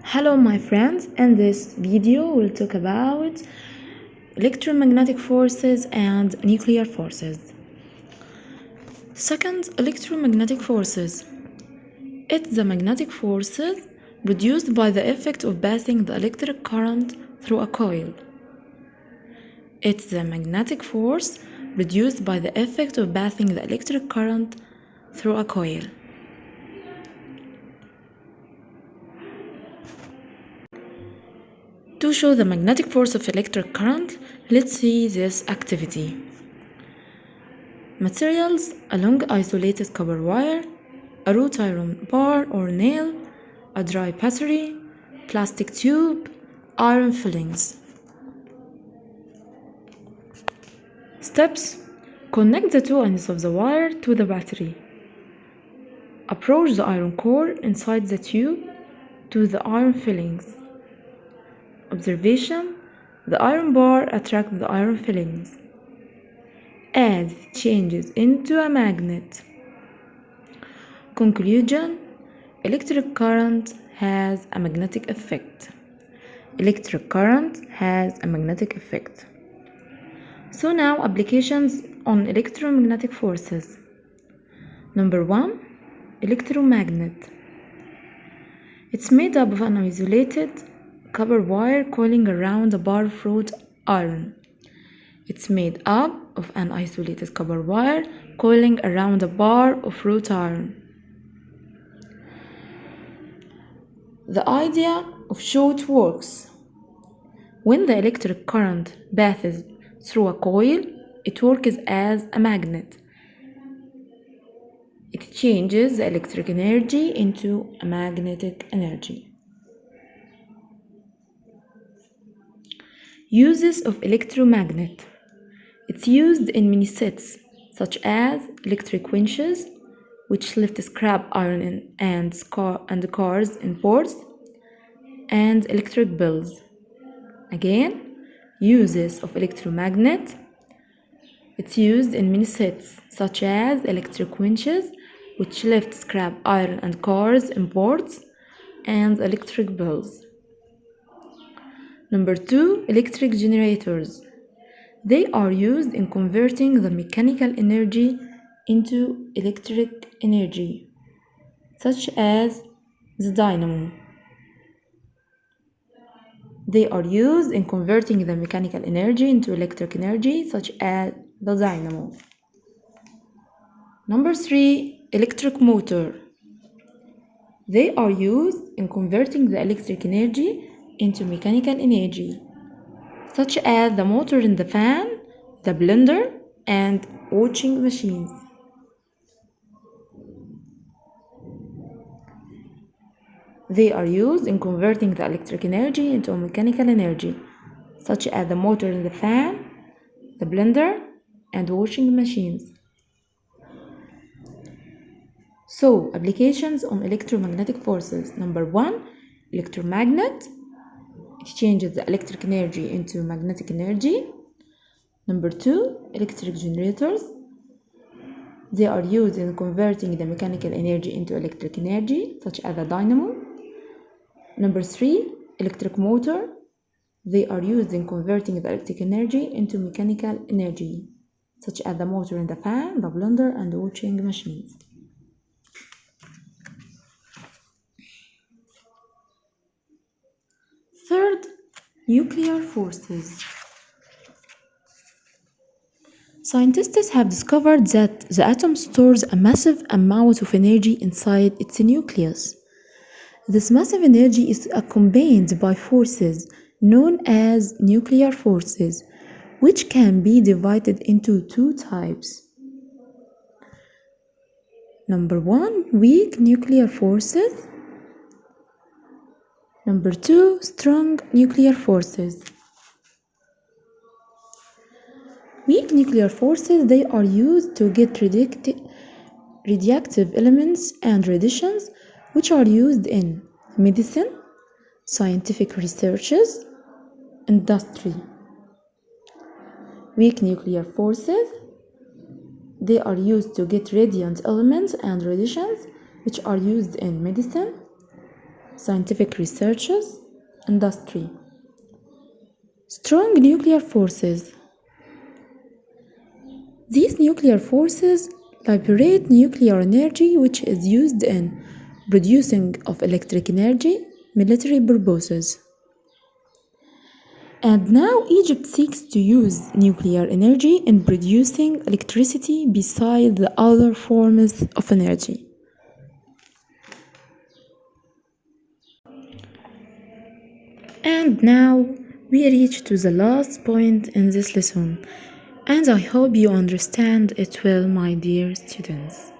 Hello my friends, in this video we'll talk about electromagnetic forces and nuclear forces. Second, electromagnetic forces. It's the magnetic forces produced by the effect of passing the electric current through a coil. It's the magnetic force produced by the effect of passing the electric current through a coil. To show the magnetic force of electric current, let's see this activity. Materials: a long isolated copper wire, a wrought iron bar or nail, a dry battery, plastic tube, iron fillings. Steps: connect the two ends of the wire to the battery. Approach the iron core inside the tube to the iron fillings. Observation: the iron bar attracts the iron fillings as it changes into a magnet. Conclusion: electric current has a magnetic effect. Electric current has a magnetic effect. So now applications on electromagnetic forces. Number 1, electromagnet. It's made up of an isolated copper wire coiling around a bar of wrought iron. It's made up of an isolated copper wire coiling around a bar of wrought iron. The idea of show it works. When the electric current passes through a coil, it works as a magnet. It changes the electric energy into a magnetic energy. Uses of electromagnet. It's used in many sets, such as electric winches, which lift scrap iron and cars in ports, and electric bells. Again, uses of electromagnet. It's used in many sets, such as electric winches, which lift scrap iron and cars in ports, and electric bells. Number 2, electric generators. They are used in converting the mechanical energy into electric energy, such as the dynamo. They are used in converting the mechanical energy into electric energy, such as the dynamo. Number 3, electric motor. They are used in converting the electric energy into mechanical energy, such as the motor in the fan, the blender, and washing machines. They are used in converting the electric energy into mechanical energy, such as the motor in the fan, the blender, and washing machines. So, applications on electromagnetic forces. Number 1, electromagnet. It changes the electric energy into magnetic energy. Number 2, electric generators. They are used in converting the mechanical energy into electric energy, such as a dynamo. Number 3, electric motor. They are used in converting the electric energy into mechanical energy, such as the motor in the fan, the blender, and the washing machines. Third, nuclear forces. Scientists have discovered that the atom stores a massive amount of energy inside its nucleus. This massive energy is accompanied by forces known as nuclear forces, which can be divided into 2 types. Number 1, weak nuclear forces. Number 2, strong nuclear forces. Weak nuclear forces, they are used to get radioactive elements and radiations, which are used in medicine, scientific researches, industry. Weak nuclear forces, they are used to get radiant elements and radiations, which are used in medicine, scientific researches, industry. Strong nuclear forces. These nuclear forces liberate nuclear energy, which is used in producing of electric energy, military purposes. And now Egypt seeks to use nuclear energy in producing electricity beside the other forms of energy. And now we reach to the last point in this lesson, and I hope you understand it well, my dear students.